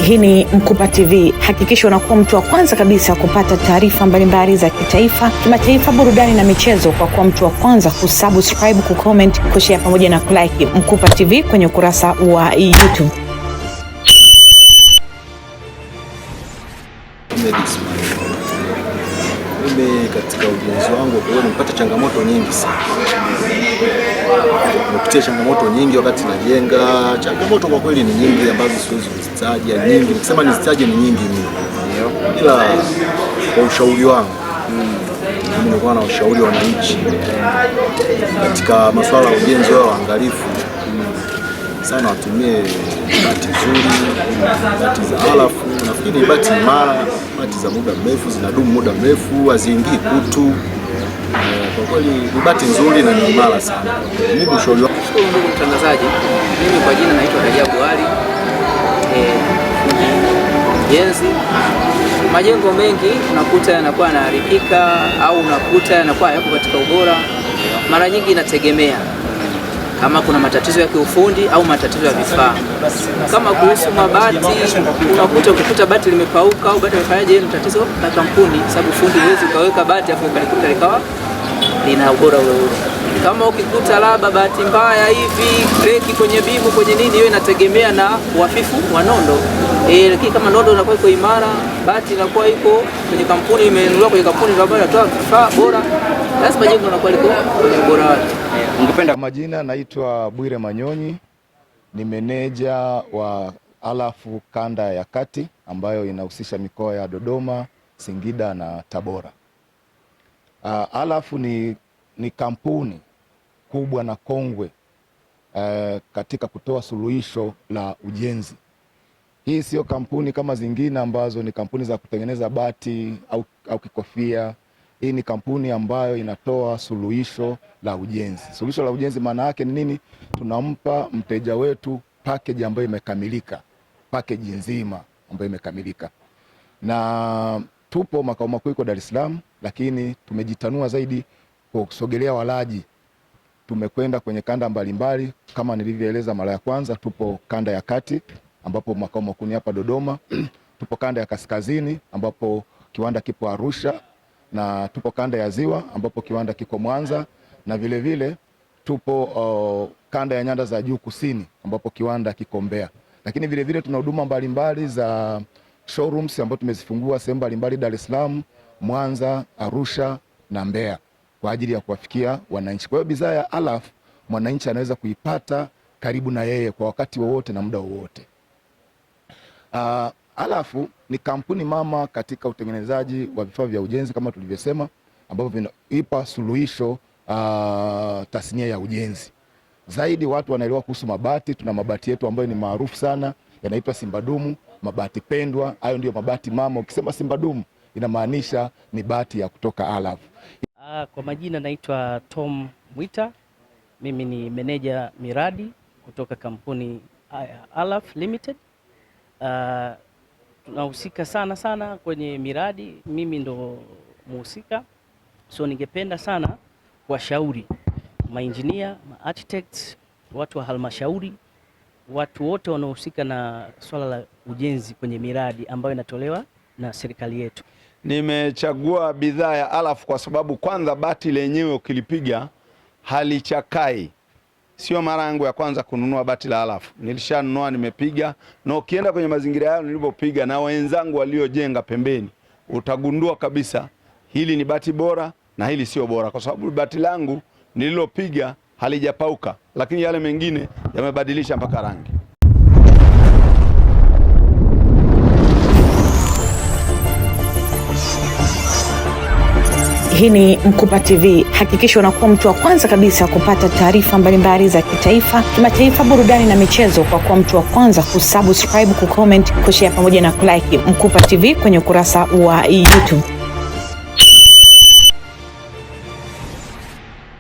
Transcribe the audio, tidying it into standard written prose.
Hii ni Mkupa TV. Hakikisha unakuwa mtu wa kwanza kabisa kupata taarifa mbalimbali za kitaifa, kimataifa, burudani na michezo kwa kuwa mtu wa kwanza kusubscribe, kucomment, kushare pamoja na kulike Mkupa TV kwenye ukurasa wa YouTube. Mimi katika ujenzi wangu kwa nimepata changamoto nyingi sana. Nimepitia changamoto nyingi wakati najenga. Changamoto kwa kweli ni nyingi ambazo siwezi kuzitaja nyingi. Nikisema nizitaje ni nyingi mno. Ila kwa ushauri wangu, mimi nilikuwa na ushauri wa wananchi katika masuala ya ujenzi wao waangalifu sana, watumie bati nzuri, bati za alafu. Nafikiri bati imara, bati za muda mrefu, zinadumu muda mrefu, haziingii kutu. Kwa kweli ni bati nzuri na ni imara sana. Mimi ushauri wangu. Ndugu mtangazaji, mimi kwa jina naitwa Rajabu Ali. Jenzi majengo mengi unakuta yanakuwa yanaharibika au unakuta yanakuwa yako katika ubora. Mara nyingi inategemea kama kuna matatizo ya kiufundi au matatizo ya vifaa. Kama kuhusu mabati, unakuta ukikuta bati limepauka au bati limefanyaje, ni tatizo la kampuni, sababu fundi huwezi ukaweka bati afu ukalikuta likawa lina ubora ule. Kama ukikuta labda bati mbaya hivi, kreki kwenye bimu kwenye nini, hiyo inategemea na uhafifu wa nondo. Lakini kama nondo inakuwa iko imara, bati inakuwa iko kwenye kampuni, imenunuliwa kwenye kampuni ndio ambayo inatoa vifaa bora, lazima jengo linakuwa liko kwenye ubora wake. Ungependa majina, naitwa Bwire Manyonyi, ni meneja wa Alafu kanda ya kati ambayo inahusisha mikoa ya Dodoma, Singida na Tabora. Alafu ni kampuni kubwa na kongwe katika kutoa suluhisho la ujenzi. Hii sio kampuni kama zingine ambazo ni kampuni za kutengeneza bati au kikofia. Hii ni kampuni ambayo inatoa suluhisho la ujenzi. Suluhisho la ujenzi maana yake ni nini? Tunampa mteja wetu package ambayo imekamilika, package nzima ambayo imekamilika. Na tupo makao makuu iko Dar es Salaam, lakini tumejitanua zaidi kwa kusogelea walaji. Tumekwenda kwenye kanda mbalimbali kama nilivyoeleza mara ya kwanza. Tupo kanda ya kati ambapo makao makuu ni hapa Dodoma. Tupo kanda ya kaskazini ambapo kiwanda kipo Arusha, na tupo kanda ya ziwa ambapo kiwanda kiko Mwanza, na vile vile tupo kanda ya nyanda za juu kusini ambapo kiwanda kiko Mbeya. Lakini vile vile tuna huduma mbalimbali za showrooms ambapo tumezifungua sehemu mbalimbali Dar es Salaam, Mwanza, Arusha na Mbeya kwa ajili ya kuwafikia wananchi. Kwa hiyo bidhaa ya Alafu mwananchi anaweza kuipata karibu na yeye kwa wakati wowote na muda wowote. Alafu ni kampuni mama katika utengenezaji wa vifaa vya ujenzi kama tulivyosema, ambavyo vinaipa suluhisho tasnia ya ujenzi. Zaidi watu wanaelewa kuhusu mabati. Tuna mabati yetu ambayo ni maarufu sana, yanaitwa Simbadumu, mabati pendwa. Hayo ndio mabati mama. Ukisema Simbadumu inamaanisha ni bati ya kutoka Alafu. Kwa majina naitwa Tom Mwita. Mimi ni meneja miradi kutoka kampuni Alafu Limited. Tunahusika sana kwenye miradi, mimi ndo muhusika. So ningependa sana kuwashauri maengineer, architects, watu wa halmashauri, watu wote wanaohusika na swala la ujenzi kwenye miradi ambayo inatolewa na serikali yetu. Nimechagua bidhaa ya Alafu kwa sababu kwanza bati lenyewe ukilipiga halichakai. Sio mara yangu ya kwanza kununua bati la Alafu. Nilishanunua, nimepiga, na ukienda kwenye mazingira yao nilipopiga na wenzangu waliojenga pembeni, utagundua kabisa hili ni bati bora na hili sio bora, kwa sababu bati langu nililopiga halijapauka, lakini yale mengine yamebadilisha mpaka rangi. Hii ni Mkupa TV. Hakikisha unakuwa mtu wa kwanza kabisa kupata taarifa mbalimbali za kitaifa, kimataifa, burudani na michezo kwa kuwa mtu wa kwanza kusubscribe, kucomment, kushare pamoja na kulike Mkupa TV kwenye ukurasa wa YouTube.